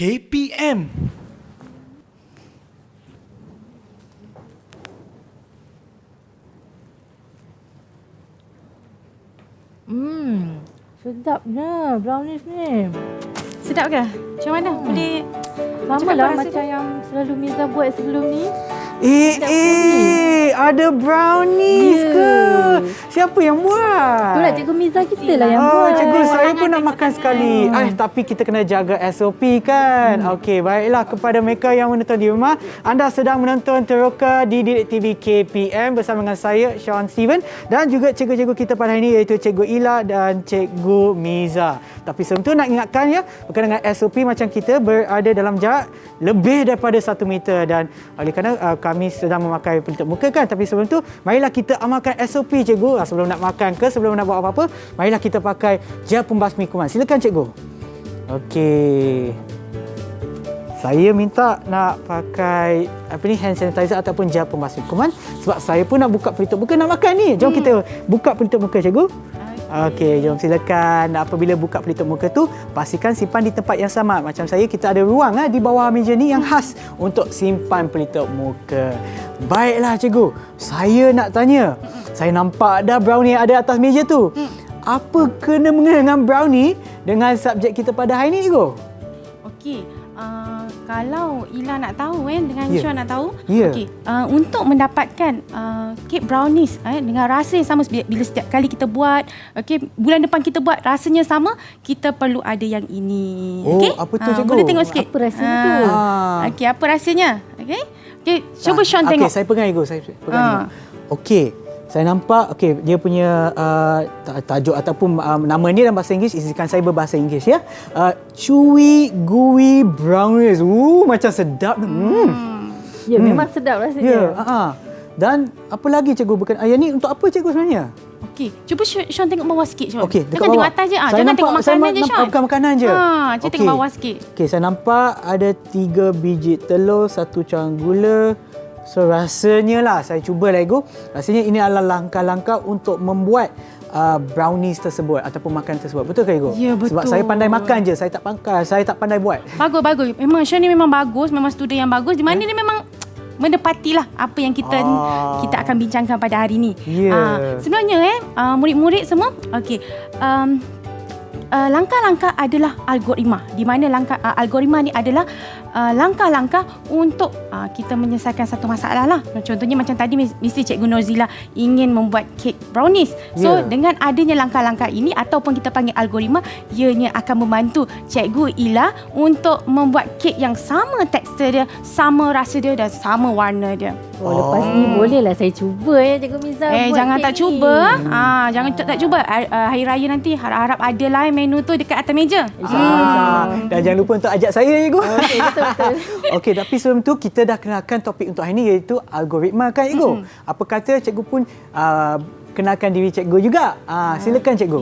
KPM. Sedapnya brownies ni. Sedap ke? Macam mana? Boleh Sama lah macam yang selalu Miza buat sebelum ni. Ada brownies ke? Siapa yang buat? Itulah Cikgu Miza kita lah yang buat. Cikgu, saya pun nak makan sekali. Tapi kita kena jaga SOP kan? Okey, baiklah kepada mereka yang menonton di rumah. Anda sedang menonton Teroka di Didik TV KPM bersama dengan saya, Sean Steven. Dan juga cikgu-cikgu kita pada hari ini iaitu Cikgu Ila dan Cikgu Miza. Tapi sebelum tu nak ingatkan ya, berkenaan dengan SOP macam kita berada dalam jarak lebih daripada 1 meter. Dan oleh kerana kami sedang memakai pelitup muka kan. Tapi sebelum tu, marilah kita amalkan SOP cikgu. Sebelum nak makan ke, sebelum nak buat apa-apa, marilah kita pakai gel pembasmi kuman. Silakan cikgu. Okey. Saya minta nak pakai hand sanitizer ataupun gel pembasmi kuman sebab saya pun nak buka pelitup muka nak makan ni. Jom kita buka pelitup muka cikgu. Okey, jom silakan. Apabila buka pelitup muka tu, pastikan simpan di tempat yang sama. Macam saya, kita ada ruang di bawah meja ni yang khas untuk simpan pelitup muka. Baiklah cikgu, saya nak tanya. Saya nampak dah brownie ada atas meja tu. Apa kena-mengena dengan brownie dengan subjek kita pada hari ni cikgu? Okey. Kalau Ila nak tahu dengan Syah nak tahu, okey, untuk mendapatkan kek brownies dengan rasa yang sama bila setiap kali kita buat, okey, bulan depan kita buat rasanya sama, kita perlu ada yang ini. Okey? Apa tu cikgu? Boleh tengok sikit. Apa rasanya tu? Okey, apa rasanya? Okey. Okey, cuba Sean tengok. Okey, saya pegang cikgu, saya pegang cikgu. Okey. Saya nampak, dia punya tajuk ataupun nama ni dalam bahasa Inggeris, izinkan saya berbahasa Inggeris ya. Chewy gooey brownies. Macam sedap. Ya, memang sedap rasanya. Ya, dan apa lagi cikgu? Bukan yang ni untuk apa cikgu sebenarnya? Okey, cuba Sean tengok bawah sikit Sean. Okey, jangan tengok atas je. Jangan tengok makanan je Sean. Bukan makanan je. Cuba tengok bawah sikit. Okey, saya nampak ada 3 biji telur, 1 carang gula. So rasanya lah, saya cubalah ego. Rasanya ini adalah langkah-langkah untuk membuat brownies tersebut ataupun makanan tersebut. Betul ke ego? Ya, betul. Sebab saya pandai makan je, saya tak pandai buat. Bagus. Memang Sean ni memang bagus, memang student yang bagus. Di mana dia memang menepatilah apa yang kita akan bincangkan pada hari ni. Sebenarnya murid-murid semua, okey. Langkah-langkah adalah algoritma. Di mana algoritma ni adalah langkah-langkah untuk kita menyelesaikan satu masalah lah. Contohnya macam tadi mesti Cikgu Nozila ingin membuat kek brownies. So dengan adanya langkah-langkah ini ataupun kita panggil algoritma, ianya akan membantu Cikgu Ila untuk membuat kek yang sama tekstur dia, sama rasa dia dan sama warna dia. Lepas ni bolehlah saya cuba Cikgu Miza buat jangan kek tak ni. cuba. Jangan tak cuba. Hari raya nanti harap-harap ada lah menu tu dekat atas meja. Dan jangan lupa untuk ajak saya cikgu. Okey, betul. Okey, tapi sebelum tu kita dah kenalkan topik untuk hari ini iaitu algoritma kan cikgu. Apa kata cikgu pun kenalkan diri cikgu juga. Silakan cikgu.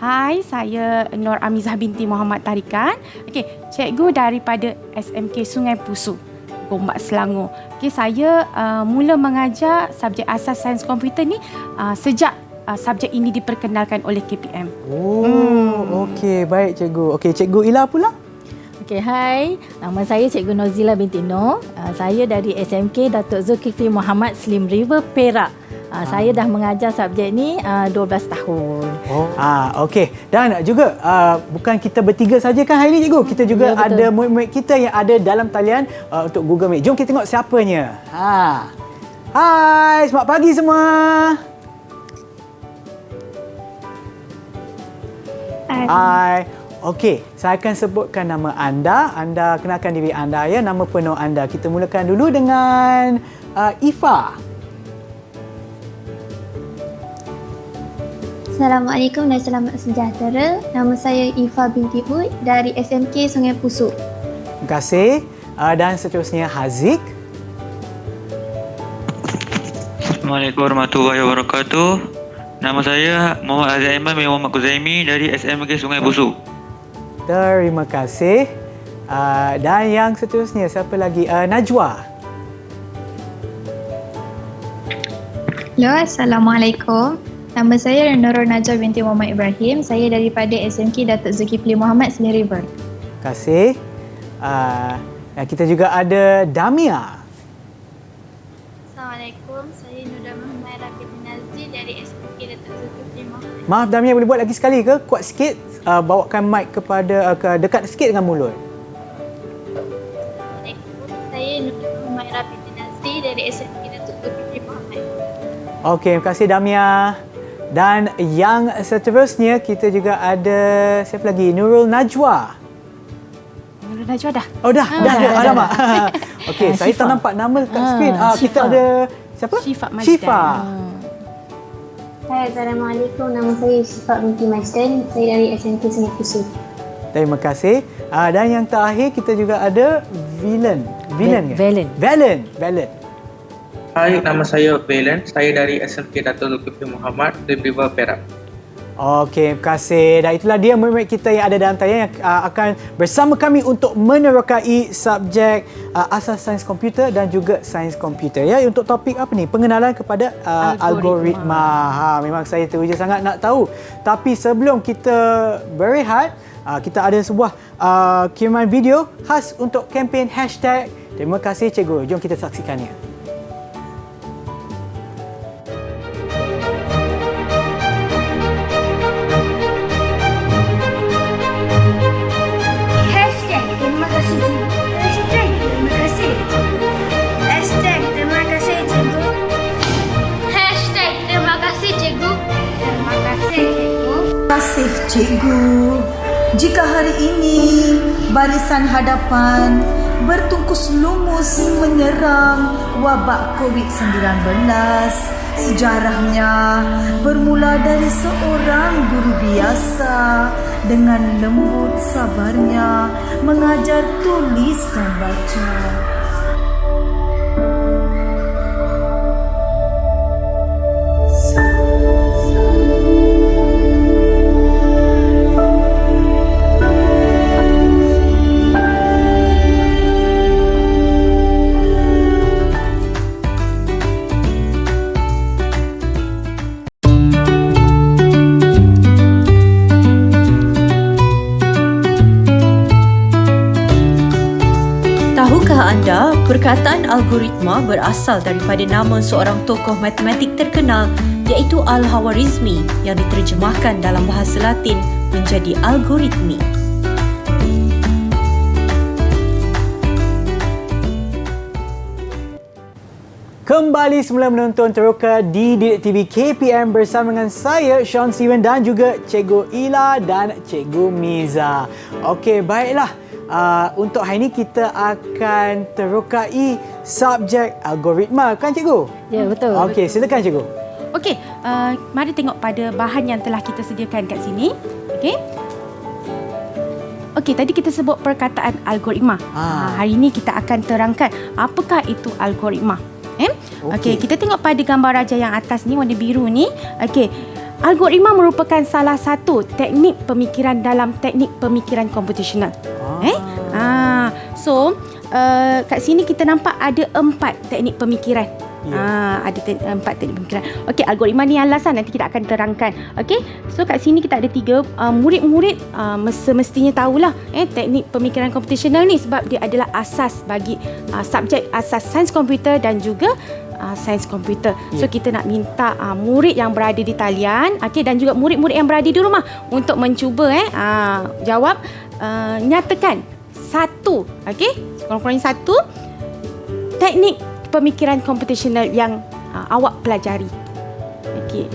Hai, saya Nur Amizah binti Muhammad Tarikan. Okey, cikgu daripada SMK Sungai Pusu, Gombak, Selangor. Okey, saya mula mengajar subjek asas sains komputer ni sejak subjek ini diperkenalkan oleh KPM. Okey, baik cikgu. Okey, cikgu Ila pula? Okey, hai. Nama saya Cikgu Nozila binti Noh. Saya dari SMK Datuk Zulkifli Muhammad Slim River, Perak. Saya dah mengajar subjek ni 12 tahun. Okey. Dan juga bukan kita bertiga saja kan hari ni cikgu. Kita juga ada murid-murid kita yang ada dalam talian untuk Google Meet. Jom kita tengok siapanya. Hai, selamat pagi semua. Hai. Okey, saya akan sebutkan nama anda. Anda kenalkan diri anda ya, nama penuh anda. Kita mulakan dulu dengan Ifa. Assalamualaikum dan selamat sejahtera. Nama saya Ifa binti Hud dari SMK Sungai Pusu. Terima kasih. Dan seterusnya Haziq. Assalamualaikum warahmatullahi wabarakatuh. Nama saya Muhammad Azhar Iman bin Muhammad Kuzaimi dari SMK Sungai Pusu. Terima kasih. Dan yang seterusnya siapa lagi? Najwa. Hello, Assalamualaikum. Nama saya Nurul Najwa binti Muhammad Ibrahim. Saya daripada SMK Datuk Zulkifli Muhammad Slim River. Terima kasih. Dan kita juga ada Damia. Assalamualaikum, saya Nuda Muhammad Rafiq Nazri dari SMK Datuk Zulkifli Mohamad. Maaf Damia, boleh buat lagi sekali ke? Kuat sikit, bawakan mic kepada dekat sikit dengan mulut. Assalamualaikum, saya Nuda Muhammad Rafiq Nazri dari SMK Datuk Zulkifli Mohamad. Okey, terima kasih Damia. Dan yang seterusnya kita juga ada siapa lagi? Nurul Najwa. Nurul Najwa dah. Oh dah. Alamak. Okey, saya tak nampak nama kat skrin. Kita ada siapa? Syifa Majdan. Syifa. Hai, Assalamualaikum. Nama saya Syifa binti Majdan. Saya dari SMK Sungai Kusur. Terima kasih. Dan yang terakhir kita juga ada Valen. Hai, nama saya Valen. Saya dari SMK Datuk Zulkifli Mohamad, River Perak. Okey, terima kasih. Dan itulah dia murid-murid kita yang ada dalam talian yang akan bersama kami untuk menerokai subjek asas sains komputer dan juga sains komputer. Ya, untuk topik apa ni? Pengenalan kepada algoritma. Memang saya teruja sangat nak tahu. Tapi sebelum kita berehat, kita ada sebuah kiriman video khas untuk kempen hashtag. Terima kasih Cikgu. Jom kita saksikannya. Cikgu, jika hari ini barisan hadapan bertungkus lumus menyerang wabak COVID-19, sejarahnya bermula dari seorang guru biasa dengan lembut sabarnya mengajar tulis dan baca. Tahukah anda perkataan algoritma berasal daripada nama seorang tokoh matematik terkenal iaitu Al-Khwarizmi yang diterjemahkan dalam bahasa Latin menjadi algoritmi. Kembali semula menonton Teroka di Didik TV KPM bersama dengan saya, Sean Steven dan juga Cikgu Ila dan Cikgu Miza. Okey, baiklah. Untuk hari ini kita akan terokai subjek algoritma, kan Cikgu? Ya, betul. Okey, silakan Cikgu. Okey, mari tengok pada bahan yang telah kita sediakan kat sini. Okey. Okey, tadi kita sebut perkataan algoritma. Hari ini kita akan terangkan apakah itu algoritma. Okey, kita tengok pada gambar raja yang atas ni, warna biru ni. Okey. Algoritma merupakan salah satu teknik pemikiran dalam teknik pemikiran komputasional. So, kat sini kita nampak ada 4 teknik pemikiran. Ada 4 teknik pemikiran. Okey, algoritma ni alasan nanti kita akan terangkan. Okey, so kat sini kita ada 3. Murid-murid semestinya tahulah teknik pemikiran komputasional ni sebab dia adalah asas bagi subjek asas sains komputer dan juga sains komputer. So kita nak minta murid yang berada di talian, okey, dan juga murid-murid yang berada di rumah untuk mencuba jawab, nyatakan satu, okey, sekurang-kurangnya satu teknik pemikiran komputasional yang awak pelajari. Okey.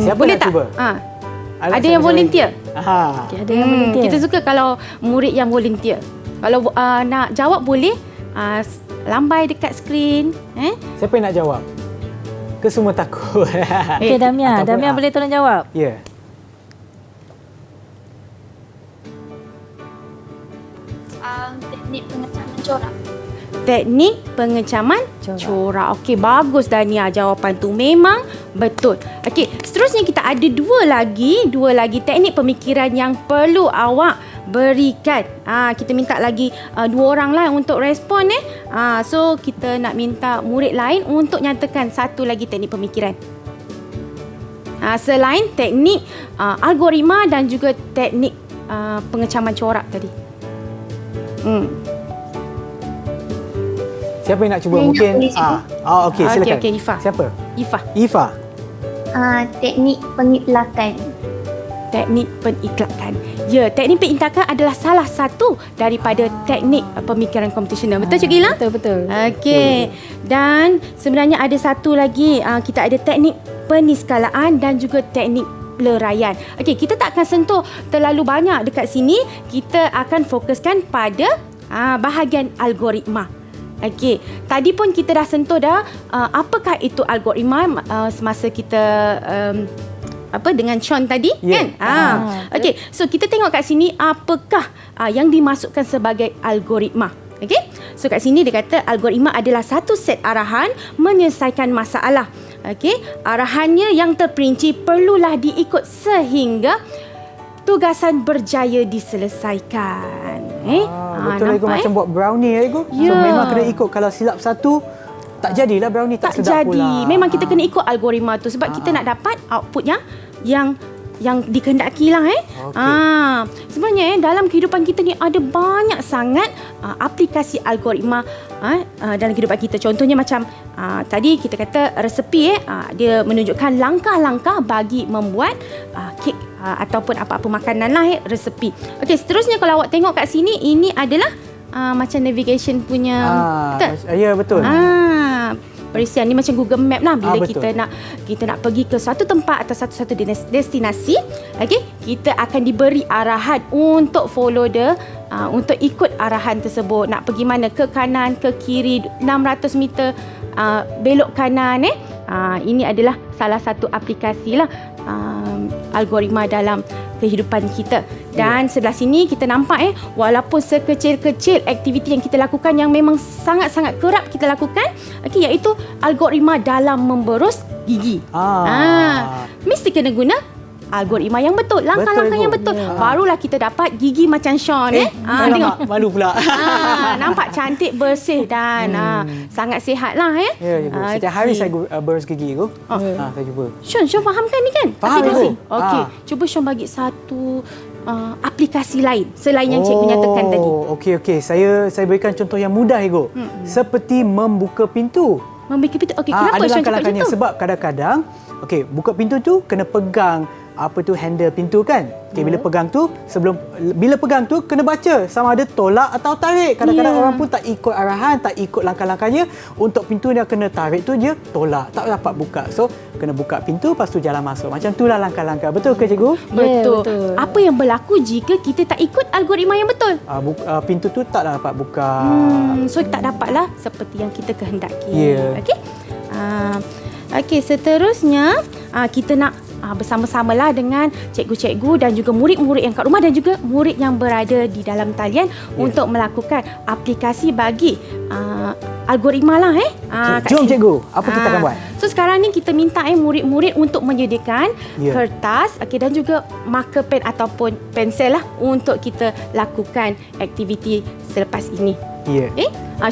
Siapa boleh nak tak? cuba? Ada yang volunteer. Okay, ada yang volunteer. Kita suka kalau murid yang volunteer. Kalau nak jawab boleh lambai dekat skrin. Siapa yang nak jawab? Ke semua takut? Okey, Damia. Ataupun, Damia boleh tolong jawab? Ya. Teknik pengecaman corak. Teknik pengecaman corak. Okey, bagus Dania, jawapan tu memang betul. Okey, seterusnya kita ada dua lagi teknik pemikiran yang perlu awak berikan. Kita minta lagi 2 orang lah untuk respon so kita nak minta murid lain untuk nyatakan satu lagi teknik pemikiran. Selain teknik algoritma dan juga teknik pengecaman corak tadi. Siapa yang nak cuba? Saya nak Mungkin boleh cuba. okey, silakan. Okey, Ifah. Siapa? Ifah. Teknik pengitlakan. Teknik pengiklakan. Ya, teknik pengiklakan adalah salah satu daripada teknik pemikiran komputasional. Betul Cik Gila? Betul. Okey. Dan sebenarnya ada satu lagi, kita ada teknik peniskalaan dan juga teknik peluraian. Okey, kita tak akan sentuh terlalu banyak dekat sini. Kita akan fokuskan pada bahagian algoritma. Okey, tadi pun kita dah sentuh dah apakah itu algoritma semasa kita dengan Sean tadi, kan? Okey, so kita tengok kat sini apakah yang dimasukkan sebagai algoritma. Okey, so kat sini dia kata algoritma adalah satu set arahan menyelesaikan masalah. Okey, arahannya yang terperinci perlulah diikut sehingga tugasan berjaya diselesaikan. Betul Ego, macam buat brownie Ego. So memang kena ikut, kalau silap satu tak jadilah brownie, tak sedap jadi. pula. Memang kita kena ikut algoritma tu sebab kita nak dapat outputnya yang dikehendaki lah. Sebenarnya dalam kehidupan kita ni ada banyak sangat aplikasi algoritma dalam kehidupan kita. Contohnya macam tadi kita kata resepi dia menunjukkan langkah-langkah bagi membuat kek ataupun apa-apa makanan lah resepi. Okey, seterusnya kalau awak tengok kat sini, ini adalah macam navigation punya. Betul? Ya, betul. Perisian ni macam Google Map lah. Bila betul. kita nak pergi ke suatu tempat atau satu destinasi, okey, kita akan diberi arahan untuk follow untuk ikut arahan tersebut. Nak pergi mana? Ke kanan, ke kiri, 600 meter belok kanan. Ini adalah salah satu aplikasi lah algoritma dalam kehidupan kita. Dan sebelah sini kita nampak walaupun sekecil-kecil aktiviti yang kita lakukan yang memang sangat-sangat kerap kita lakukan, okey, iaitu algoritma dalam memberus gigi. Mesti kena guna algoritma yang betul, langkah-langkah yang betul. Barulah kita dapat gigi macam Sean. Tengok. Malu pula. Nampak cantik, bersih dan sangat sihat lah. Setiap hari saya berus gigi Ego. Saya cuba. Sean faham kan ni kan? Faham, aplikasi. Ego. Okey, cuba Sean bagi satu aplikasi lain selain yang cikgu nyatakan tadi. Okey. Saya berikan contoh yang mudah Ego. Seperti membuka pintu. Membuka pintu. Okey, kenapa ada Sean cakap langkah-langkahnya? macam tu? Sebab kadang-kadang buka pintu tu kena pegang handle pintu kan. Bila pegang tu, bila pegang tu kena baca sama ada tolak atau tarik. Kadang-kadang orang pun tak ikut arahan, tak ikut langkah-langkahnya. Untuk pintu dia kena tarik tu dia tolak, tak dapat buka. So kena buka pintu, lepas tu jalan masuk. Macam itulah langkah-langkah. Betul ke cikgu? Betul. Apa yang berlaku jika kita tak ikut algoritma yang betul? Pintu tu tak dapat buka. So tak dapatlah seperti yang kita kehendaki. Yeah. Okey, seterusnya kita nak bersama-samalah dengan cikgu-cikgu dan juga murid-murid yang kat rumah dan juga murid yang berada di dalam talian untuk melakukan aplikasi bagi algoritma lah. Jom cikgu, apa kita akan buat? So sekarang ni kita minta murid-murid untuk menyediakan kertas dan juga marker pen ataupun pensel lah untuk kita lakukan aktiviti selepas ini.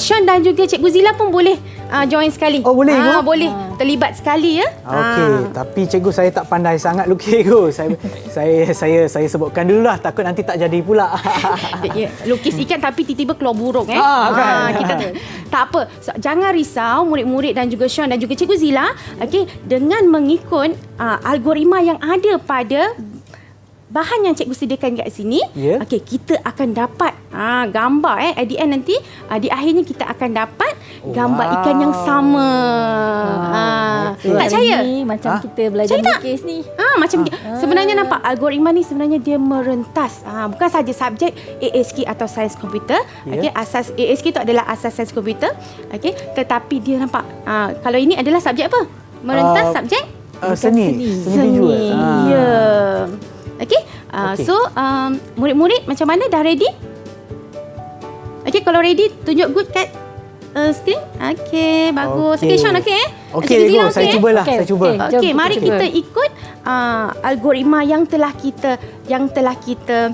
Sean dan juga Cikgu Zila pun boleh join sekali. Oh, boleh Ibu? Boleh. Terlibat sekali ya. Okey, tapi cikgu saya tak pandai sangat lukis Ibu. Saya sebutkan dululah, takut nanti tak jadi pula. Lukis ikan tapi tiba-tiba keluar burung kan? Kita tak apa. Jangan risau murid-murid dan juga Sean dan juga Cikgu Zila, dengan mengikut algoritma yang ada pada bahan yang cikgu sediakan kat sini, kita akan dapat gambar at the end nanti, di akhirnya kita akan dapat gambar ikan yang sama. Tak percaya? Macam kita belajar lukis ni. Macam sebenarnya nampak algoritma ni sebenarnya dia merentas bukan saja subjek ASK atau sains komputer. Asas ASK itu adalah asas sains komputer. Tetapi dia nampak kalau ini adalah subjek apa? Merentas subjek seni juga. So murid-murid macam mana, dah ready? Kalau ready tunjuk good kat screen. Bagus. Sean Zila, saya cubalah. Saya cuba. Mari kita ikut algoritma yang telah kita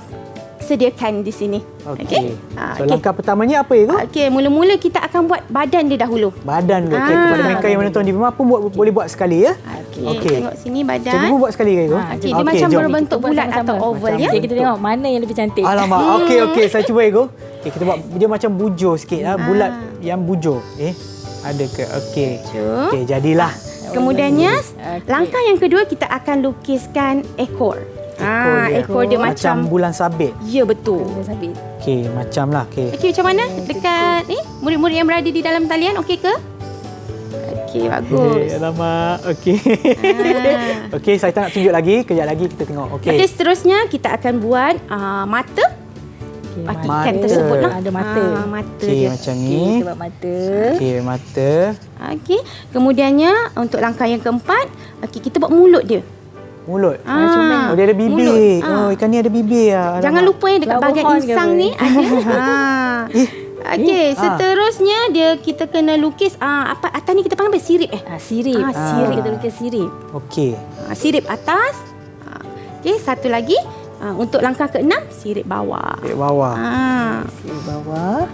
sediakan di sini. Okey. So okey. langkah pertamanya apa ya? Okey, mula-mula kita akan buat badan dia dahulu. Badan dulu. Okey, kepada mereka yang menonton di rumah pun boleh buat sekali ya. Okey, tengok sini badan. Cikgu pun buat sekali ke? Okey, dia macam jom. berbentuk bulat atau oval ya. Okay, kita tengok mana yang lebih cantik. Alamak. Okey, saya cuba Ego. Okey, kita buat dia macam bujur sikit lah, bulat yang bujur. Ada ke? Okey. Okey, jadilah. Kemudiannya langkah yang kedua kita akan lukiskan ekor. Ekor dia macam bulan sabit. Ya, betul. Sabit. Okey, macam lah. Okey, macam mana? Dekat murid-murid yang berada di dalam talian, okey ke? Okey, bagus. Alamak. Okey. Okey, saya tak nak tunjuk lagi. Kejap lagi kita tengok. Okey. Okey, seterusnya kita akan buat mata. Okay, Ikan tersebut lah. Ada mata. Mata Okey, dia. macam Okay, ni. kita buat mata. Okey, mata. Okey. Kemudiannya untuk langkah yang keempat, kita buat mulut dia. Mulut. Ah, Oh, dia ada bibir. mulut. Oh, ikan ni ada bibir lah. Jangan lupa dekat Labuhan bahagian ke insang apa? ni ada. Okey, seterusnya kita kena lukis apa atas ni kita panggil apa? Sirip Sirip. sirip. Kita lukis sirip. Okey. Sirip atas. Okey, satu lagi. Untuk langkah ke-6, sirip bawah. Di bawah. Sirip bawah.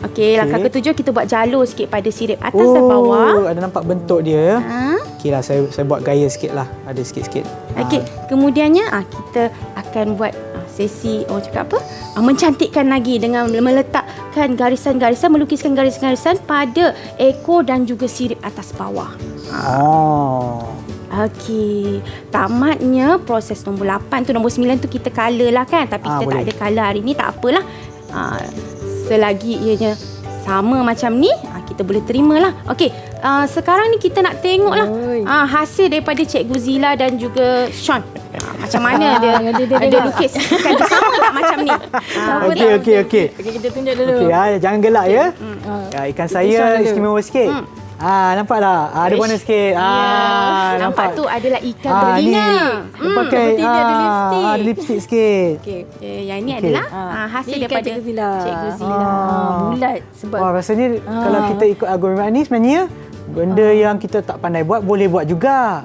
Okey, langkah ke-7 kita buat jalur sikit pada sirip atas dan bawah. Ada nampak bentuk dia. Ha. Okeylah, saya buat gaya sikit lah. Ada sikit-sikit. Okey, kemudiannya kita akan buat sesi cakap apa? Mencantikkan lagi dengan meletakkan garisan-garisan, melukiskan garisan-garisan pada ekor dan juga sirip atas bawah. Okey, tamatnya proses nombor 8 tu, nombor 9 tu kita colour lah kan. Tapi kita tak ada colour hari ni, tak apalah. Selagi ianya sama macam ni, kita boleh terimalah. Okey, sekarang ni kita nak tengok lah hasil daripada Cikgu Zila dan juga Sean. Macam mana dia ada lukis. Kan dia sama tak macam ni? Okey. Okey, kita tunjuk dulu. Okey, jangan gelak ya. Ikan saya istimewa sikit. Nampak tak? Ada warna sikit. Nampak tu adalah ikan ni. berlina. Dia pakai ada lipstick. ada lipstick sikit. Okey. Yang ini adalah hasil Ni ikan daripada Cikgu Zila. Cikgu Zila. Bulat sebab Wah, rasanya kalau kita ikut algoritma ni sebenarnya benda yang kita tak pandai buat boleh buat juga.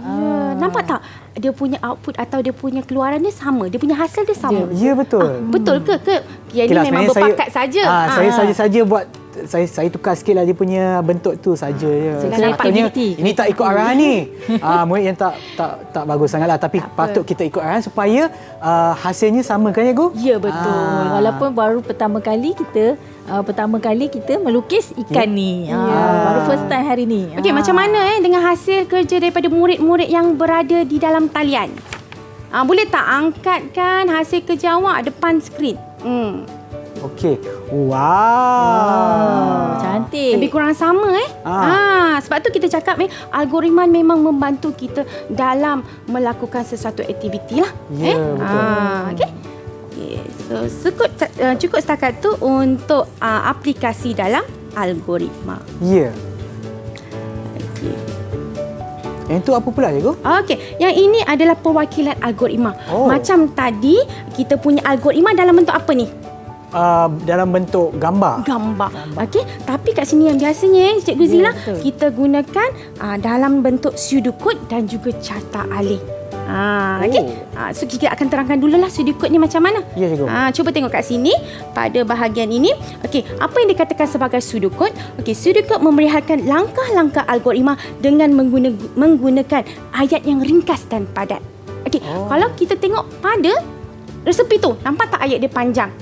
Nampak tak? Dia punya output atau dia punya keluaran dia sama. Dia punya hasil dia sama. Ya, betul. Betul ke? Yang Okeylah, ni memang sebenarnya berpakat saja. Saya saja buat saya tukar sikit lah dia punya bentuk tu saja je. Sepatutnya ini tak ikut arahan ni. Murid yang tak bagus sangatlah, tapi patut kita ikut arahan supaya hasilnya sama kan Cikgu? ya betul. Walaupun baru pertama kali kita melukis ikan ni. Baru first time hari ni. Okey, macam mana dengan hasil kerja daripada murid-murid yang berada di dalam talian? Boleh tak angkatkan hasil kerja awak depan skrin? Okey. Wow. Cantik. Lebih kurang sama sebab tu kita cakap algoritma memang membantu kita dalam melakukan sesuatu aktiviti lah. Ya, betul. Okey. So, cukup setakat tu untuk aplikasi dalam algoritma. Ya. Yang itu apa pula Cikgu? Okey, yang ini adalah perwakilan algoritma. Macam tadi kita punya algoritma dalam bentuk apa ni? Dalam bentuk gambar. Okey, tapi kat sini yang biasanya Cikgu Zila kita gunakan dalam bentuk pseudocode dan juga carta alih. Okey. So kita akan terangkan dululah pseudocode ni macam mana. Ya, Cikgu. Cuba tengok kat sini pada bahagian ini. Okey, apa yang dikatakan sebagai pseudocode? Okey, pseudocode memerlihatkan langkah-langkah algoritma dengan menggunakan ayat yang ringkas dan padat. Okey, kalau kita tengok pada resepi tu, nampak tak ayat dia panjang?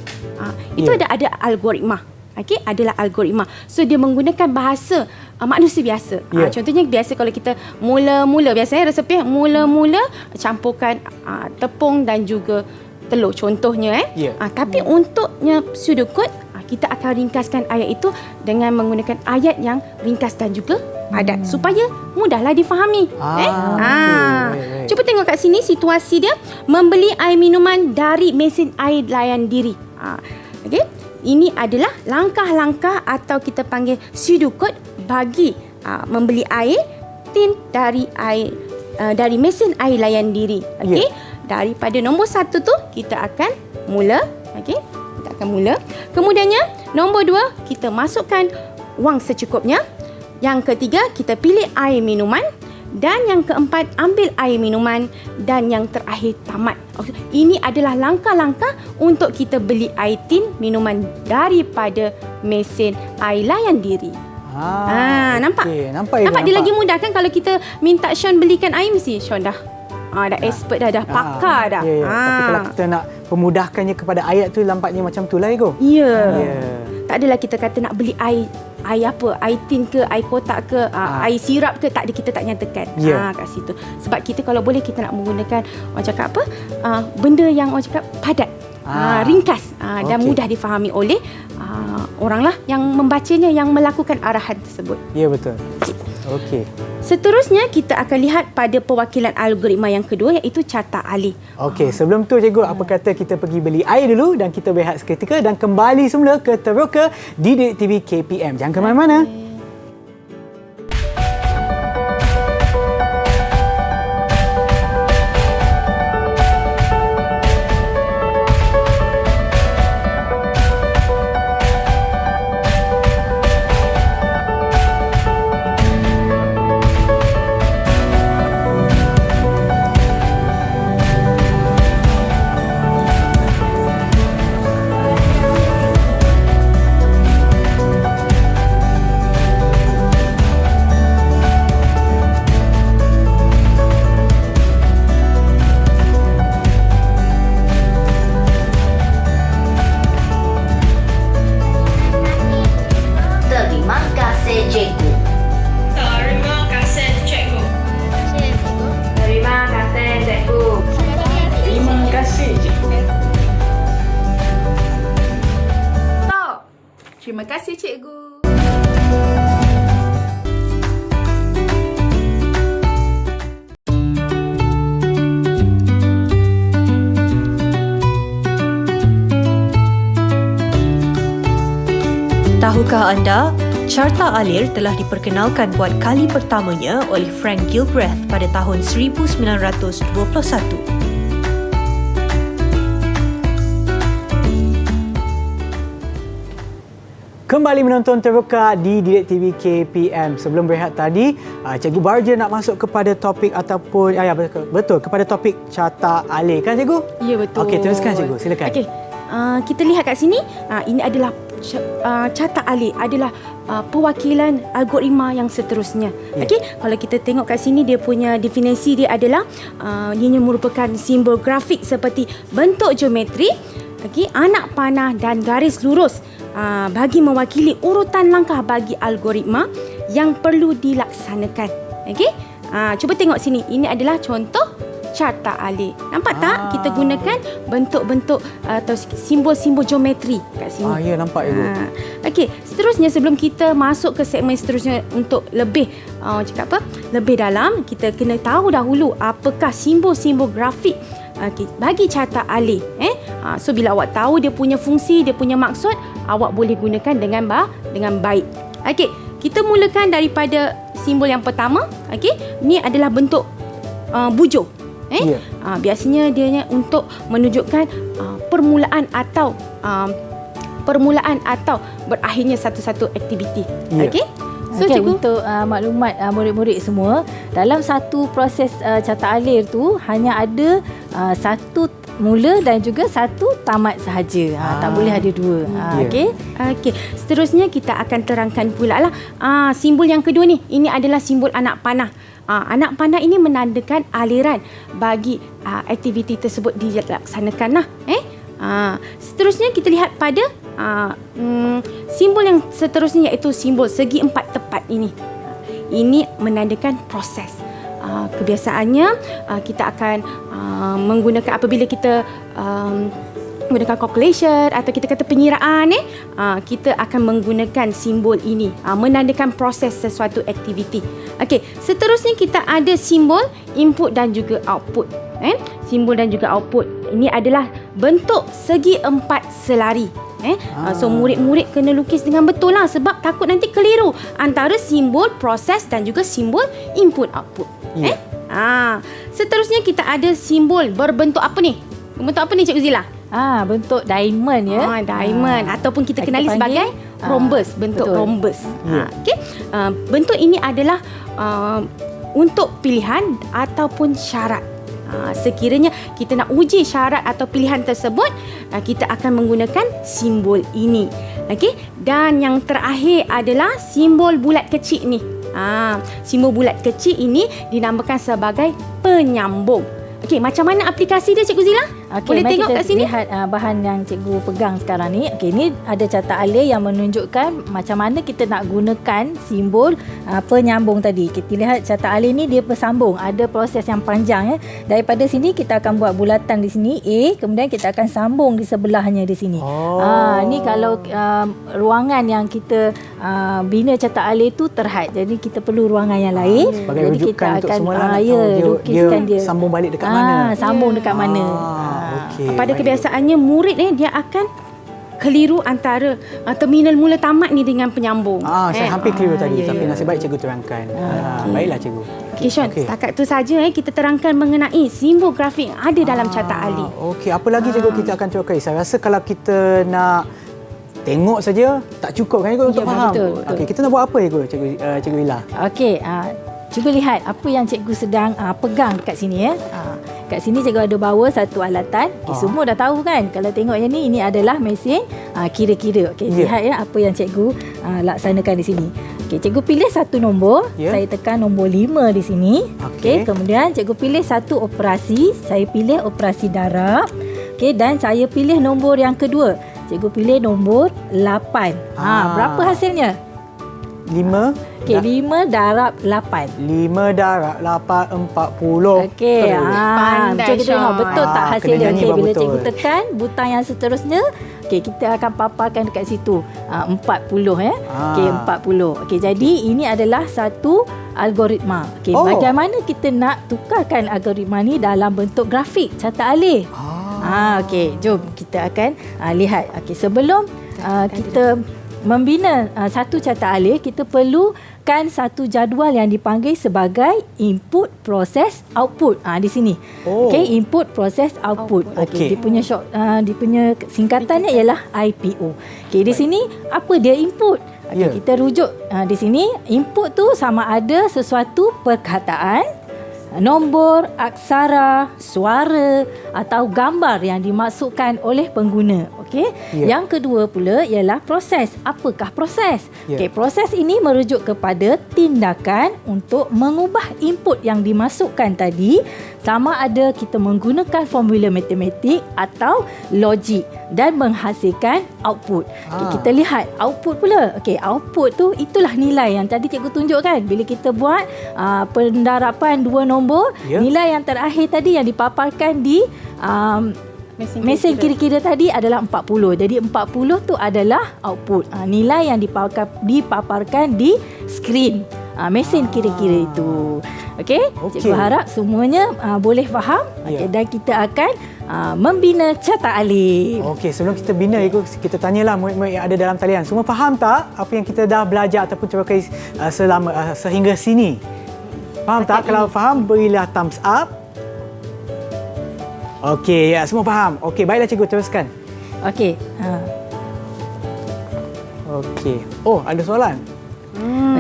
Itu ada algoritma. Okey, adalah algoritma. So dia menggunakan bahasa manusia biasa. Contohnya biasa kalau kita mula-mula biasanya resepi mula-mula campurkan tepung dan juga telur contohnya tapi untuknya pseudocode kita akan ringkaskan ayat itu dengan menggunakan ayat yang ringkas dan juga padat supaya mudahlah difahami. Cuba tengok kat sini situasi dia membeli air minuman dari mesin air layan diri. Okey, ini adalah langkah-langkah atau kita panggil pseudocode bagi membeli air tin dari mesin air layan diri. Okey, daripada nombor 1 tu kita akan mula. Okey, kita akan mula. Kemudiannya nombor 2 kita masukkan wang secukupnya. Yang ketiga kita pilih air minuman. Dan yang keempat, ambil air minuman. Dan yang terakhir, tamat. Ini adalah langkah-langkah untuk kita beli air tin minuman daripada mesin air layan diri. Nampak? Okey, nampak Dia lagi mudah kan kalau kita minta Sean belikan air, mesti Sean dah expert dah pakar dah. Ya. Tapi kalau kita nak pemudahkannya kepada ayat tu, nampaknya macam tu lah Ego. Ya. Tak adalah kita kata nak beli air apa, air tin ke, air kotak ke, air sirap ke, tak ada, kita tak nyatakan. Kat situ. Sebab kita kalau boleh kita nak menggunakan orang cakap apa? Benda yang orang cakap padat. Ringkas dan mudah difahami oleh orang lah yang membacanya, yang melakukan arahan tersebut. Ya, betul. Okey. Seterusnya kita akan lihat pada perwakilan algoritma yang kedua, iaitu carta alih. Okey, sebelum tu cikgu, apa kata kita pergi beli air dulu dan kita berehat seketika dan kembali semula ke Teroka di Didik TV KPM. Jangan ke mana-mana. Terima kasih, cikgu. Tahukah anda, carta alir telah diperkenalkan buat kali pertamanya oleh Frank Gilbreth pada tahun 1921. Kembali menonton Teroka di Didik TV KPM. Sebelum berehat tadi, Cikgu Barja nak masuk kepada topik ataupun betul kepada topik carta alih kan Cikgu? Ya, betul. Okey, teruskan Cikgu, silakan. Okey. Kita lihat kat sini, ini adalah carta alih, adalah perwakilan algoritma yang seterusnya. Okey, kalau kita tengok kat sini, dia punya definisi dia adalah ianya merupakan simbol grafik seperti bentuk geometri, anak panah dan garis lurus bagi mewakili urutan langkah bagi algoritma yang perlu dilaksanakan. Okey? Cuba tengok sini. Ini adalah contoh carta alih. Nampak tak? Kita gunakan bentuk-bentuk atau simbol-simbol geometri kat sini. Ya, nampak Ibu. Okey, seterusnya sebelum kita masuk ke segmen seterusnya untuk lebih lebih dalam, kita kena tahu dahulu apakah simbol-simbol grafik bagi carta alih. So bila awak tahu dia punya fungsi, dia punya maksud, awak boleh gunakan dengan baik. Okey, kita mulakan daripada simbol yang pertama. Okey, ini adalah bentuk bujur. Biasanya dia untuk menunjukkan permulaan atau berakhirnya satu-satu aktiviti. Okey. So, cikgu, untuk maklumat murid-murid semua, dalam satu proses carta alir tu hanya ada satu mula dan juga satu tamat sahaja. Tak boleh ada dua. Okey. Seterusnya kita akan terangkan pula lah simbol yang kedua ni. Ini adalah simbol anak panah. Anak panah ini menandakan aliran bagi aktiviti tersebut dilaksanakan lah. Seterusnya kita lihat pada simbol yang seterusnya, iaitu simbol segi empat tepat ini. Ini menandakan proses. Kebiasaannya kita akan menggunakan apabila kita menggunakan calculation atau kita kata penyiraan, kita akan menggunakan simbol ini menandakan proses sesuatu aktiviti. Okey, seterusnya kita ada simbol input dan juga output. Simbol dan juga output ini adalah bentuk segi empat selari. So murid-murid kena lukis dengan betul lah, sebab takut nanti keliru antara simbol proses dan juga simbol input output. Seterusnya kita ada simbol berbentuk apa ni? Bentuk apa ni, Cikgu Zila? Bentuk diamond ya. Diamond ataupun kita kenali sebagai rhombus, bentuk betul. rhombus. Okey. Bentuk ini adalah untuk pilihan ataupun syarat. Sekiranya kita nak uji syarat atau pilihan tersebut, kita akan menggunakan simbol ini. Okey, dan yang terakhir adalah simbol bulat kecil ni. Simbol bulat kecil ini dinamakan sebagai penyambung. Okey, macam mana aplikasi dia, Cikgu Zila? Boleh tengok kat sini? Lihat bahan yang cikgu pegang sekarang ni. Okey, ni ada carta alih yang menunjukkan macam mana kita nak gunakan simbol penyambung tadi. Kita lihat carta alih ni dia bersambung. Ada proses yang panjang. Daripada sini kita akan buat bulatan di sini A, kemudian kita akan sambung di sebelahnya di sini. Ni kalau ruangan yang kita bina carta alih tu terhad. Jadi kita perlu ruangan yang lain. Sebagai jadi rujukan kita untuk akan semua lah, lukiskan dia. Sambung balik dekat mana? Sambung dekat mana. Okay, Pada kebiasaannya murid dia akan keliru antara terminal mula tamat ni dengan penyambung. Saya hampir keliru tadi, tapi nasib baik cikgu terangkan. Baiklah cikgu. Okey Sean, setakat tu saja kita terangkan mengenai simbol grafik yang ada dalam carta alih. Okey, apa lagi cikgu kita akan cokai? Saya rasa kalau kita nak tengok saja tak cukup kan cikgu untuk faham. Betul. Okey, kita nak buat apa cikgu Ila? Okey, cuba lihat apa yang cikgu sedang pegang dekat sini ya. Kat sini cikgu ada bawa satu alatan. Semua dah tahu kan. Kalau tengok yang ni, ini adalah mesin kira-kira. Okey, lihat ya apa yang cikgu laksanakan di sini. Okey, cikgu pilih satu nombor. Saya tekan nombor 5 di sini. Okey, kemudian cikgu pilih satu operasi. Saya pilih operasi darab. Okey, dan saya pilih nombor yang kedua. Cikgu pilih nombor 8. Berapa hasilnya? 5. Okey, 5 darab 8. 5 darab 8, 40. Okey, macam kita tengok betul tak hasil dia. Okey, bila cikgu tekan butang yang seterusnya, okey, kita akan paparkan dekat situ. 40 ya. Okey, 40. Okey, jadi ini adalah satu algoritma. Okey, bagaimana kita nak tukarkan algoritma ni dalam bentuk grafik carta alih? Okey, jom kita akan lihat. Okey, sebelum kita membina satu carta alih, kita perlukan satu jadual yang dipanggil sebagai input, proses, output. Di sini. Okey, input, proses, output. Okey, dia punya singkatannya ialah IPO. Okey, di sini apa dia input? Okey, kita rujuk di sini input tu sama ada sesuatu perkataan, nombor, aksara, suara atau gambar yang dimasukkan oleh pengguna. Okey. Yang kedua pula ialah proses. Apakah proses? Okey, proses ini merujuk kepada tindakan untuk mengubah input yang dimasukkan tadi, sama ada kita menggunakan formula matematik atau logik dan menghasilkan output. Okey, kita lihat output pula. Okey, output tu itulah nilai yang tadi cikgu tunjukkan. Bila kita buat pendarapan dua nombor, nilai yang terakhir tadi yang dipaparkan di mesin kira-kira tadi adalah 40. Jadi 40 tu adalah output. Nilai yang dipaparkan di skrin mesin kira-kira itu. Okey? Cikgu harap semuanya boleh faham. Dan kita akan membina carta alih. Okey, sebelum kita bina kita tanyalah murid-murid yang ada dalam talian. Semua faham tak apa yang kita dah belajar ataupun terokai sehingga sini? Faham tak? Kalau faham, berilah thumbs up. Okey, ya, semua faham. Okey, baiklah cikgu, teruskan. Okey. Okey. Oh, ada soalan?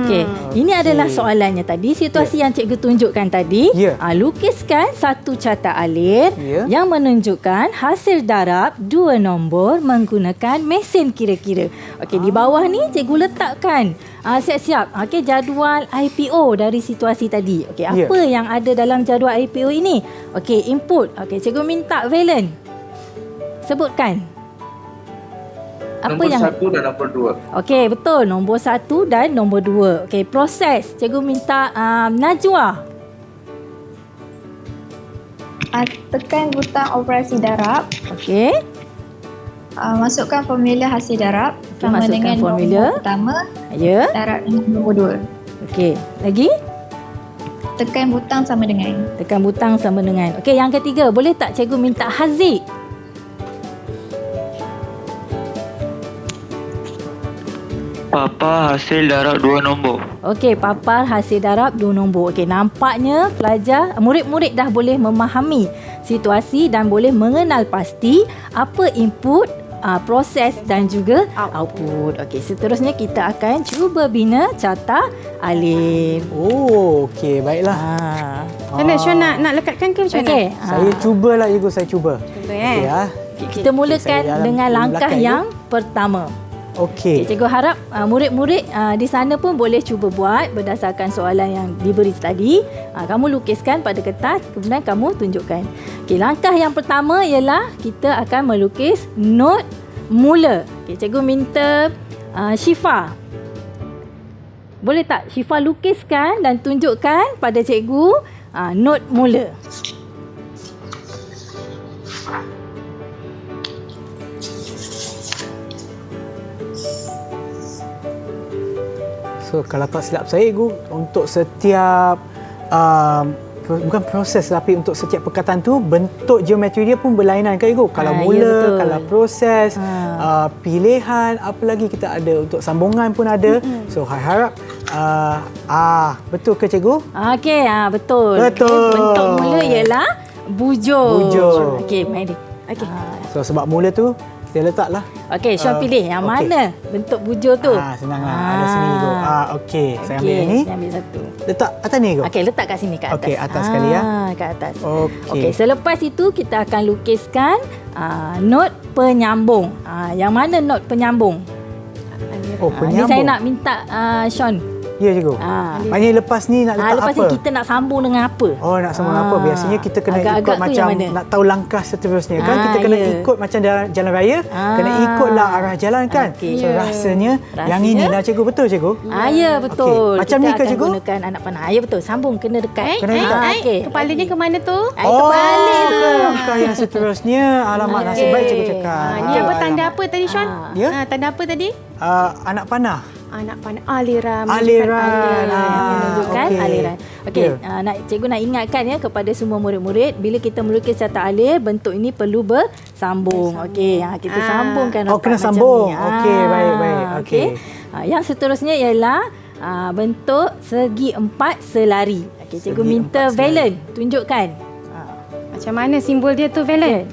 Okey, ini adalah soalannya tadi. Situasi yang cikgu tunjukkan tadi. Lukiskan satu carta alih yang menunjukkan hasil darab dua nombor menggunakan mesin kira-kira. Okey, di bawah ni cikgu letakkan siap-siap jadual IPO dari situasi tadi. Okey, apa yang ada dalam jadual IPO ini? Okey, input. Okey, cikgu minta Valen sebutkan. Nombor 1 dan nombor 2. Okey, betul. Nombor 1 dan nombor 2. Okey, proses. Cikgu minta Najwa. Tekan butang operasi darab. Okey. Masukkan formula hasil darab. Sama dengan formula nombor pertama. Darab dengan nombor 2. Okey, lagi? Tekan butang sama dengan. Tekan butang sama dengan. Okey, yang ketiga. Boleh tak cikgu minta Haziq? Papar hasil darab 2 nombor. Okey, papar hasil darab 2 nombor. Okey, nampaknya murid-murid dah boleh memahami situasi dan boleh mengenal pasti apa input, proses dan juga output. Okey, seterusnya kita akan cuba bina carta alif. Oh, okey, baiklah. Macam mana Sean nak lekatkan ke macam mana? Okey. Saya cubalah cikgu, saya cuba. Contoh Okey ya. Kita mulakan Saya dalam dengan langkah belakang, yang pertama. Okey. Cikgu harap murid-murid di sana pun boleh cuba buat berdasarkan soalan yang diberi tadi. Kamu lukiskan pada kertas, kemudian kamu tunjukkan. Okey, langkah yang pertama ialah kita akan melukis not mula. Okey, cikgu minta Syifa. Boleh tak Syifa lukiskan dan tunjukkan pada cikgu not mula. So kalau tak silap saya cikgu, untuk setiap bukan proses tapi untuk setiap perkataan tu bentuk geometri dia pun berlainan kan cikgu. Kalau ya, mula, betul. kalau proses, pilihan, apa lagi kita ada untuk sambungan pun ada. So saya harap betul ke cikgu? Okey, betul. Betul. Okay, bentuk mula ialah bujur. Bujur. Okey, mari. Okey. So sebab mula tu kita letaklah. Okey, Syah pilih yang okey. mana bentuk bujur tu. Senanglah. Ada sini cikgu. Okey, saya ambil yang ni. Saya ambil satu. Letak atas ni cikgu. Okey, letak kat sini, kat atas. Okey, atas sekali ya. Kat atas. Okey. Okey, selepas itu kita akan lukiskan not penyambung. Yang mana not penyambung? Oh, Ni penyambung. saya nak minta Sean. Ya cikgu. Maknanya lepas ni nak letak Lepas apa? ni kita nak sambung dengan apa? Oh, nak sambung apa? Biasanya kita kena Agak-agak ikut tu macam yang mana? nak tahu langkah seterusnya kan. Kita kena ya. ikut macam jalan raya, kena ikutlah arah jalan kan. Okey. So rasanya yang inilah cikgu, betul cikgu? Ya, betul. Okey. Macam kita ni ke, akan cikgu? gunakan anak panah. Ya, betul. Sambung kena dekat. Kena dekat. Okey. Kepalanya ke mana tu? Terbalik tu. Langkah yang seterusnya. Alamak, nasib baik cikgu cakap. Ni apa tanda apa tadi Sean? Ya? Tanda apa tadi? Anak panah. Anak panah aliran. Aliran. Menunjukkan okey. aliran. Okey, Ya. cikgu nak ingatkan ya kepada semua murid-murid, bila kita melukis carta alif, bentuk ini perlu bersambung. Okey, kita sambungkan Oh, rapat kena macam sambung. ni. Okey, baik. Okey. Yang seterusnya ialah bentuk segi empat selari. Okey, cikgu Segi minta empat selari. Valen tunjukkan. Macam mana simbol dia tu Valen?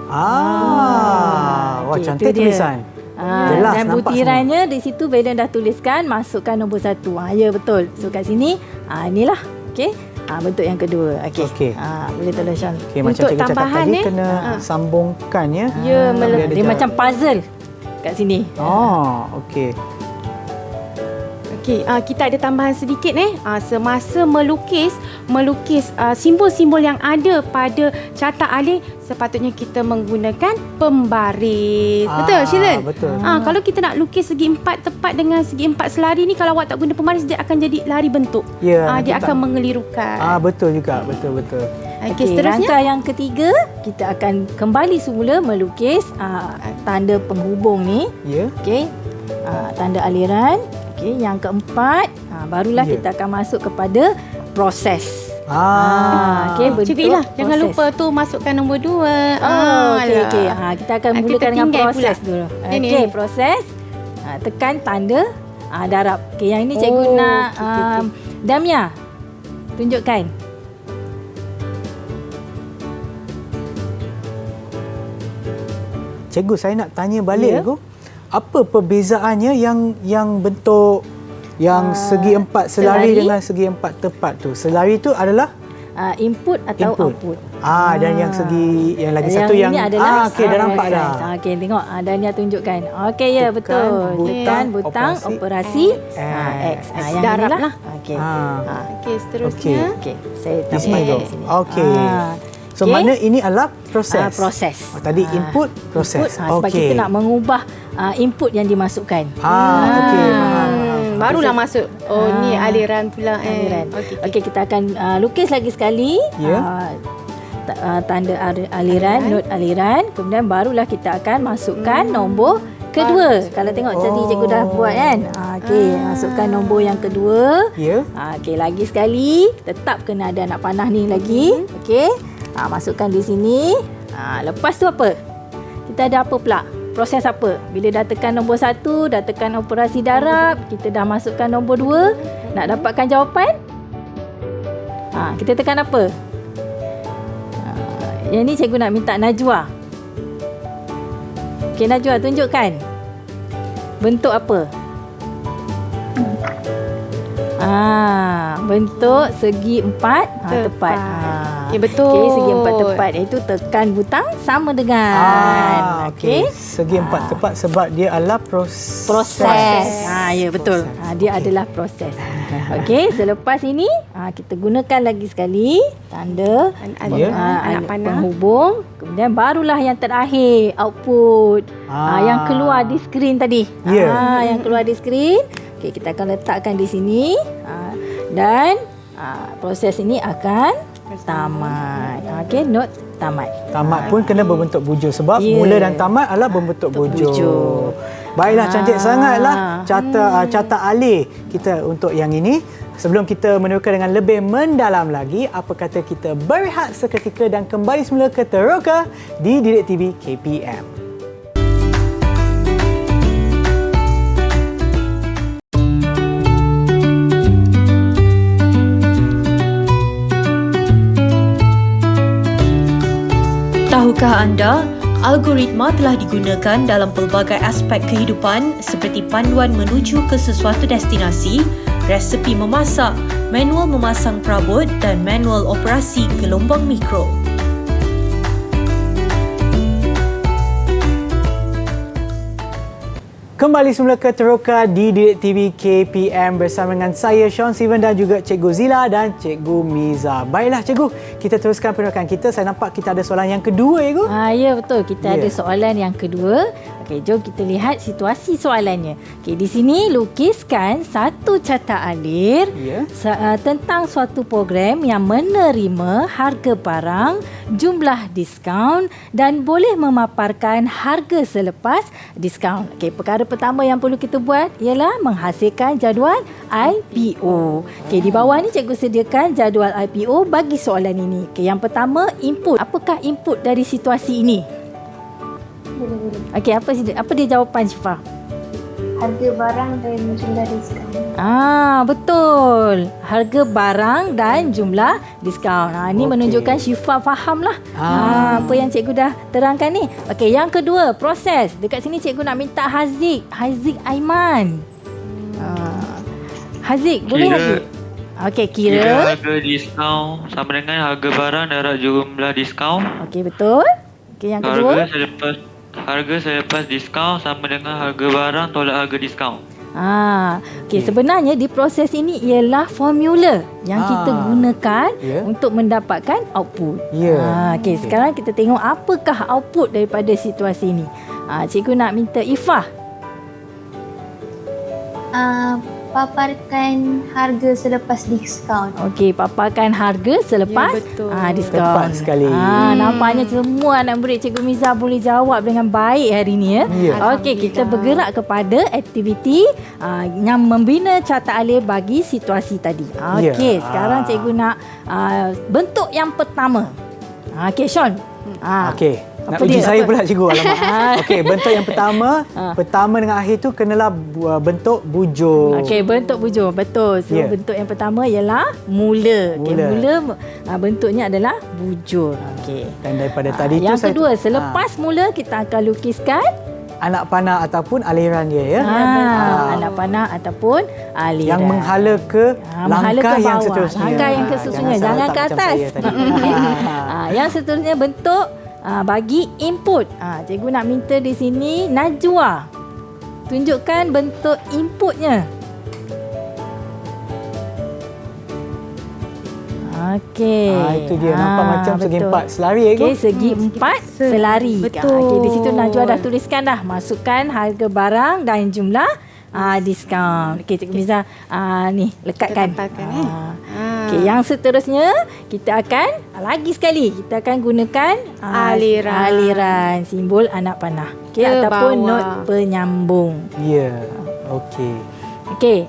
Wah, okey, cantik itu dia. tulisan. Jelas, Dan nampak butirannya di situ Valen dah tuliskan, masukkan nombor 1. Ya, betul. So kat sini inilah. Okey. Bentuk yang kedua. Okey. Boleh tolong Sean. Okey, macam Untuk cikgu cakap tambahan tadi ni, kena sambungkan ya. Ya, Dia macam puzzle kat sini. Okey. Okey, kita ada tambahan sedikit semasa melukis simbol-simbol yang ada pada carta alif, sepatutnya kita menggunakan pembaris. Betul, Shilan? Betul. Kalau kita nak lukis segi empat tepat dengan segi empat selari ni, kalau awak tak guna pembaris, dia akan jadi lari bentuk. Ya, Dia nanti akan mengelirukan. Betul juga, betul. Okey, seterusnya. Langkah yang ketiga, kita akan kembali semula melukis tanda penghubung ni. Ya. Okey. Tanda aliran. Okey, yang keempat, barulah Ya. kita akan masuk kepada proses. Okey, bentuk Cikgu Ilah, jangan proses. lupa tu masukkan nombor 2. Okey. Kita akan Kita mulakan dengan tinggal proses pula. dulu. Ini. Okey, proses. Tekan tanda darab. Okey, yang ini cikgu nak okey. Damia. Tunjukkan. Cikgu, saya nak tanya balik Ya. cikgu. Apa perbezaannya yang bentuk yang segi empat selari selari. dengan segi empat tepat tu? Selari tu adalah Input atau output. dan yang segi yang lagi satu yang ini adalah okey, dah nampak dah. Okey, tengok Dania tunjukkan. Okey, ya, betul. Tekan butang operasi X. Yang Darab inilah. lah. Okey. Okey, seterusnya. Okey, saya Di sini tambahkan tu. di sini. Okey. So Okey. makna ini adalah proses. Proses. Tadi input, proses. Sebab kita nak mengubah input yang dimasukkan. Okey, faham. Barulah masuk. Ni aliran pula. Aliran. Okey. Okey, kita akan lukis lagi sekali. Ya. Tanda aliran, not aliran. Kemudian barulah kita akan masukkan nombor kedua. Kalau tengok tadi cikgu dah buat kan. Okey, masukkan nombor yang kedua. Ya. Okey, lagi sekali. Tetap kena ada anak panah ni lagi. Okey. Masukkan di sini. Lepas tu apa? Kita ada apa pula? Proses apa? Bila dah tekan nombor 1, dah tekan operasi darab, kita dah masukkan nombor 2. Nak dapatkan jawapan? Kita tekan apa? Yang ni cikgu nak minta Najwa. Okey, Najwa tunjukkan. Bentuk apa? Bentuk segi empat tepat. Okey, betul. Okey, segi empat tepat iaitu tekan butang sama dengan. Okey. Segi empat tepat sebab dia adalah Proses. Ya betul. Dia adalah proses. Okey, selepas ini kita gunakan lagi sekali tanda anak panah. penghubung. Kemudian barulah yang terakhir output. Yang keluar di skrin tadi. Yang keluar di skrin. Okey, kita akan letakkan di sini. Dan proses ini akan tamat. Okey, note tamat. Tamat pun kena berbentuk bujur sebab mula dan tamat adalah berbentuk bujur. Baiklah, cantik sangatlah carta alih kita untuk yang ini. Sebelum kita meneroka dengan lebih mendalam lagi, apa kata kita berehat seketika dan kembali semula ke Teroka di Didik TV KPM. Tahukah anda, algoritma telah digunakan dalam pelbagai aspek kehidupan seperti panduan menuju ke sesuatu destinasi, resepi memasak, manual memasang perabot dan manual operasi gelombang mikro. Kembali semula ke Teroka di Didik TV KPM bersama dengan saya Sean Steven dan juga Cikgu Zila dan Cikgu Miza. Baiklah Cikgu, kita teruskan penerokan kita. Saya nampak kita ada soalan yang kedua ya, Cikgu. Ya betul, kita ada soalan yang kedua. Okey, jom kita lihat situasi soalannya. Okey, di sini lukiskan satu carta alir tentang suatu program yang menerima harga barang, jumlah diskaun dan boleh memaparkan harga selepas diskaun. Okey, perkara pertama yang perlu kita buat ialah menghasilkan jadual IPO. Okey, di bawah ni cikgu sediakan jadual IPO bagi soalan ini. Okey, yang pertama input. Apakah input dari situasi ini? Okey, apa dia jawapan Syifa? Harga barang dan jumlah diskaun. Betul. Harga barang dan jumlah diskaun. Ini menunjukkan Syifa fahamlah apa yang cikgu dah terangkan ni. Okey, yang kedua, proses. Dekat sini cikgu nak minta Haziq Aiman. Haziq, boleh Haziq? Okey, kira harga diskaun sama dengan harga barang darab jumlah diskaun. Okey, betul. Okey, yang kedua. Harga selepas diskaun sama dengan harga barang tolak harga diskaun. Okey, sebenarnya di proses ini ialah formula yang kita gunakan untuk mendapatkan output. Okey, sekarang kita tengok apakah output daripada situasi ini. Cikgu nak minta Ifah. Paparkan harga selepas diskaun. Okey, paparkan harga selepas diskaun. Tepat sekali. Nampaknya semua anak murid Cikgu Miza boleh jawab dengan baik hari ini ya. Okey, kita bergerak kepada aktiviti yang membina carta alir bagi situasi tadi. Okey, sekarang cikgu nak bentuk yang pertama. Okey, Sean. Okey. Nak uji saya pula cikgu, alamak. Okey, bentuk yang pertama, pertama dengan akhir tu kenalah bentuk bujur. Okey, bentuk bujur. Betul. So bentuk yang pertama ialah mula. Okey, mula bentuknya adalah bujur. Okey. Dan daripada tadi yang tu kedua, selepas mula kita akan lukiskan anak panah ataupun aliran dia ya. Anak panah ataupun aliran. Yang menghala ke langkah ke yang seterusnya. Langkah yang seterusnya, jangan ke atas. Yang seterusnya bentuk bagi input. Cikgu nak minta di sini Najwa. Tunjukkan bentuk inputnya. Okey. Itu dia nampak macam segi empat selari ya. Okey, segi empat selari. Betul. Okey, di situ Najwa dah tuliskan dah. Masukkan harga barang dan jumlah diskaun. Okey, Cikgu Miza ni lekatkan. Okey, yang seterusnya kita akan lagi sekali kita akan gunakan aliran simbol anak panah. Okey, ataupun not penyambung. Ya. Okey. Okey,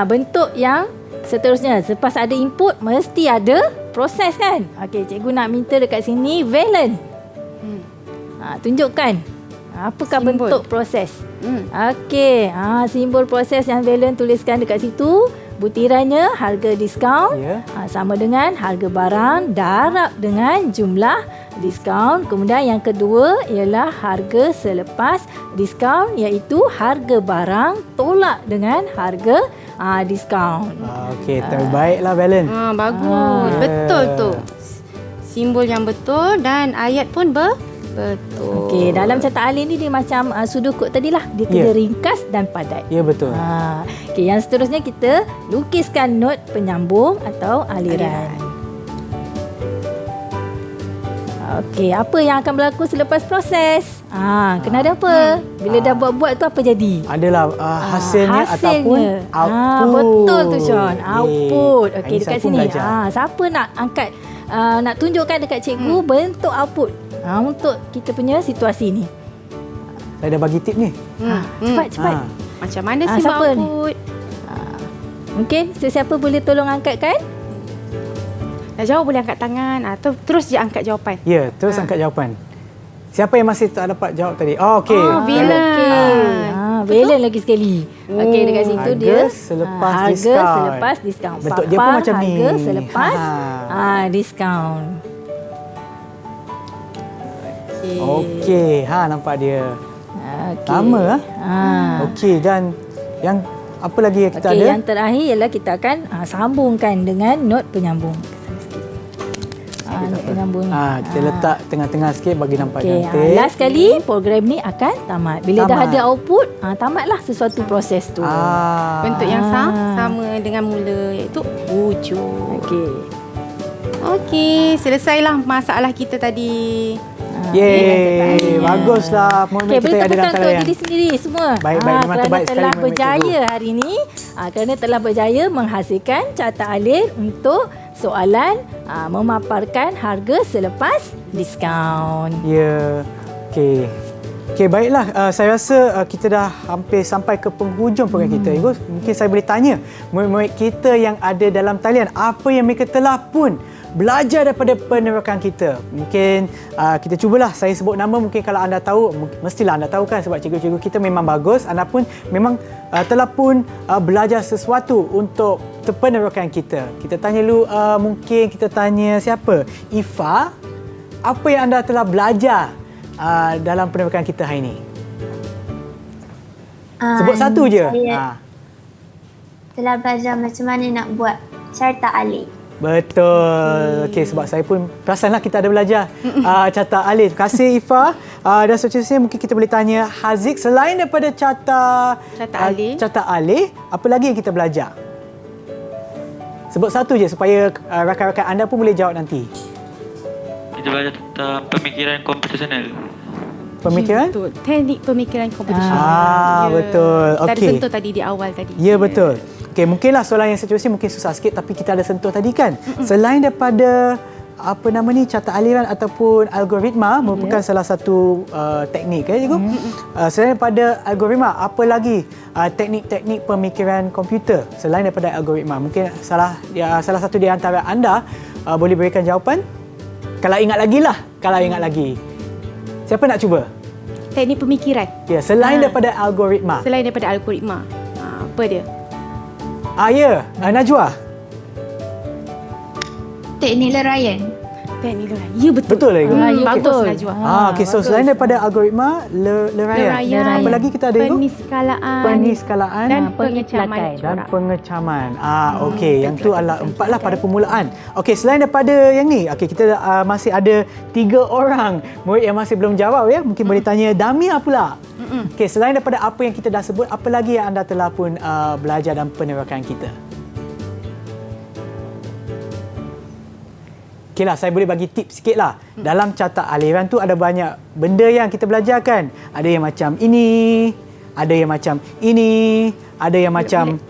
bentuk yang seterusnya selepas ada input mesti ada proses kan? Okey, cikgu nak minta dekat sini Valen. Tunjukkan apakah bentuk proses. Okey, simbol proses yang Valen tuliskan dekat situ. butirannya harga diskaun Ya. sama dengan harga barang darab dengan jumlah diskaun. Kemudian yang kedua ialah harga selepas diskaun, iaitu harga barang tolak dengan harga diskaun. Okey, terbaiklah balance. Bagus. Ya. Betul tu. Simbol yang betul dan ayat pun betul. Okey, dalam carta alin ni dia macam sudukut tadilah. Dia kena ringkas dan padat. Ya, betul. Okey, yang seterusnya kita lukiskan not penyambung atau aliran. Okey, apa yang akan berlaku selepas proses? Kena ada apa? Bila dah buat-buat tu apa jadi? Adalah hasilnya ataupun output. Betul tu Sean. Output. Okey, Ini dekat saya pun sini. belajar. Siapa nak angkat nak tunjukkan dekat cikgu bentuk output untuk kita punya situasi ni. Saya dah bagi tip ni. Cepat. Macam mana sih siapa ni? output? Mungkin sesiapa boleh tolong angkatkan? Dah jawab boleh angkat tangan atau terus je angkat jawapan. Ya, terus angkat jawapan. Siapa yang masih tak dapat jawab tadi? Okey. Villain. Villain lagi sekali. Okey, dekat situ harga dia selepas harga diskaun. selepas diskaun. Bentuk dia pun macam ni. Harga selepas diskaun. Okey, nampak dia. Okey. Sama Okey, dan yang apa lagi yang kita ada? Yang terakhir ialah kita akan sambungkan dengan not penyambung. Not penyambung ni. Kita letak tengah-tengah sikit bagi nampak cantik. Last kali program ni akan tamat. Bila dah ada output, tamatlah sesuatu proses tu. Bentuk yang sama dengan mula, iaitu hujung. Okey, selesailah masalah kita tadi. Yeay, baguslah. Okey, boleh kita ada dalam tepukan untuk talian. diri sendiri semua. Baik, memang kerana terbaik sekali telah Muhammad berjaya Cikgu. hari ini. Kerana telah berjaya menghasilkan carta alin untuk soalan memaparkan harga selepas diskaun. Ya. Okey. Okey, baiklah. Saya rasa kita dah hampir sampai ke penghujung program kita. Mungkin saya boleh tanya murid-murid kita yang ada dalam talian, apa yang mereka telah pun belajar daripada penerokan kita. Mungkin kita cubalah saya sebut nama, mungkin kalau anda tahu, mestilah anda tahu kan, sebab cikgu-cikgu kita memang bagus. Anda pun memang telah pun belajar sesuatu untuk penerokan kita. Kita tanya dulu, mungkin kita tanya siapa? Ifa, apa yang anda telah belajar dalam penerokan kita hari ini? Sebut satu je. Saya telah belajar macam mana nak buat carta alin. Betul. Okey, sebab saya pun perasanlah kita ada belajar carta alin. Terima kasih Ifa. Dan seterusnya mungkin kita boleh tanya Haziq, selain daripada carta alin, apa lagi yang kita belajar? Sebut satu je supaya rakan-rakan anda pun boleh jawab nanti. Kita belajar tentang pemikiran komputasional. Pemikiran? Betul. Teknik pemikiran komputasional. Betul. Kita ada Okey. sentuh tadi di awal tadi. Ya, betul. Okey, mungkinlah soalan yang seterusnya mungkin susah sikit, tapi kita ada sentuh tadi kan. Selain daripada carta aliran ataupun algoritma merupakan salah satu teknik cikgu. Selain daripada algoritma, apa lagi teknik-teknik pemikiran komputer selain daripada algoritma? Mungkin salah satu di antara anda boleh berikan jawapan. Kalau ingat lagi. Siapa nak cuba? Teknik pemikiran. Ya, selain daripada algoritma. Selain daripada algoritma. Apa dia? Najwa. Teknik leraian. Teknik leraian. Ya, betul. Betul lah. Ya, Bagus betul. Najwa. Okey, so selain daripada algoritma, leraian. Apa lagi kita ada itu? Peniskalaan dan pengecaman dan corak. pengecaman. Okey, yang tu adalah 4 lah pada permulaan. Okey, selain daripada yang ni, okey, kita masih ada 3 orang murid yang masih belum jawab ya. Mungkin boleh tanya Damia pula. Okey, selain daripada apa yang kita dah sebut, apa lagi yang anda telah pun belajar dalam penerokan kita? Okeylah, saya boleh bagi tips sikitlah. Dalam carta aliran tu ada banyak benda yang kita belajar kan. Ada yang macam ini, ada yang macam ini, ada yang macam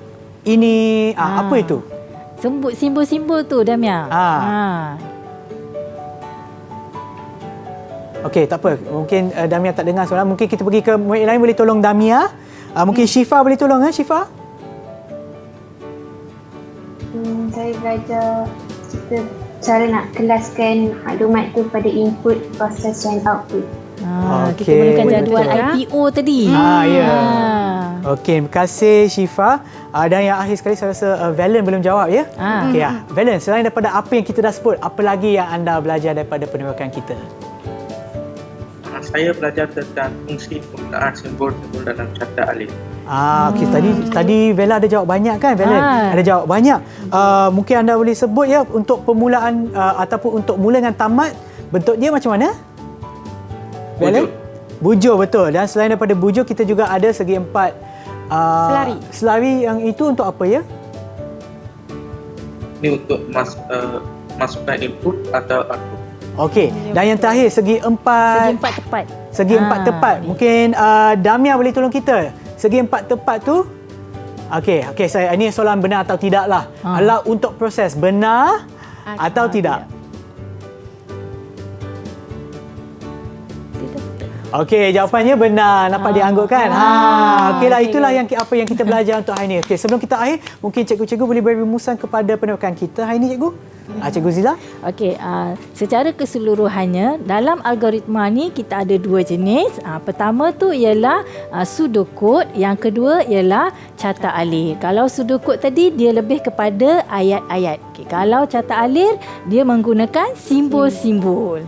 ini. Apa itu? Sebut simbol-simbol tu, Damia. Okey, tak apa. Mungkin Damia tak dengar soalan. Mungkin kita pergi ke murid lain, boleh tolong Damia. Mungkin Syifa boleh tolong Syifa? Saya belajar cara nak kelaskan maklumat tu pada input, proses dan output. Kita gunakan jadual betul. IPO tadi. Ya. Okey, terima kasih Syifa. Dan yang akhir sekali saya rasa Valen belum jawab ya. Okey ya. Valen, selain daripada apa yang kita dah sebut, apa lagi yang anda belajar daripada penerokan kita? Saya belajar tentang fungsi penggunaan simbol-simbol dalam carta alif. Okey, tadi Vela ada jawab banyak kan, Valen? Ada jawab banyak. Mungkin anda boleh sebut ya untuk permulaan ataupun untuk mula dengan tamat, bentuk dia macam mana? Valen? Bujur, betul. Dan selain daripada bujur, kita juga ada segi empat selari yang itu untuk apa ya? Ini untuk masukkan input atau output. Okey. Dan yang terakhir segi empat tepat. Segi empat tepat. Mungkin Damia boleh tolong kita. Segi empat tepat tu. Okey, saya ini soalan benar atau tidak lah. Adalah untuk proses benar atau tidak. Okey, jawapannya benar. Nampak diangguk kan? Okeylah, itulah apa yang kita belajar untuk hari ini. Okey, sebelum kita akhir, mungkin cikgu-cikgu boleh beri rumusan kepada penerokan kita hari ini, cikgu. Cikgu Zila. Okey, secara keseluruhannya dalam algoritma ni kita ada dua jenis. Pertama tu ialah pseudocode, yang kedua ialah carta alir. Kalau pseudocode tadi dia lebih kepada ayat-ayat. Okey, kalau carta alir dia menggunakan simbol-simbol.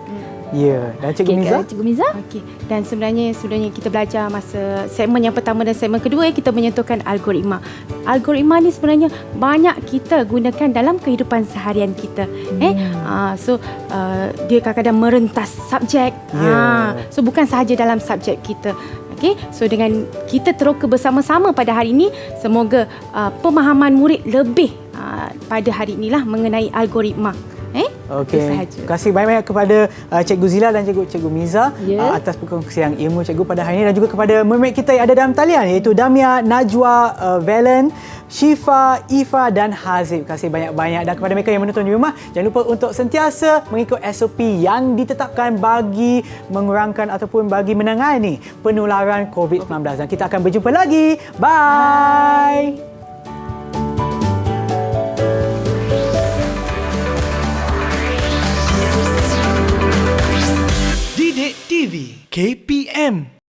Ya, dan Cikgu Miza? Cikgu Miza? Okey. Dan sebenarnya kita belajar masa segmen yang pertama dan segmen kedua kita menyentuhkan algoritma. Algoritma ni sebenarnya banyak kita gunakan dalam kehidupan seharian kita. Dia kadang-kadang merentas subjek. So bukan sahaja dalam subjek kita. Okey, so dengan kita teroka bersama-sama pada hari ini, semoga pemahaman murid lebih pada hari inilah mengenai algoritma. Okey. Terima kasih banyak-banyak kepada Cikgu Zila dan Cikgu Miza atas perkongsian ilmu cikgu pada hari ini, dan juga kepada mermaid kita yang ada dalam talian iaitu Damia, Najwa, Valen, Syifa, Ifa dan Hazib. Terima kasih banyak-banyak, dan kepada mereka yang menonton di rumah, jangan lupa untuk sentiasa mengikut SOP yang ditetapkan bagi mengurangkan ataupun bagi menangani penularan COVID-19, dan kita akan berjumpa lagi. Bye. Didik TV KPM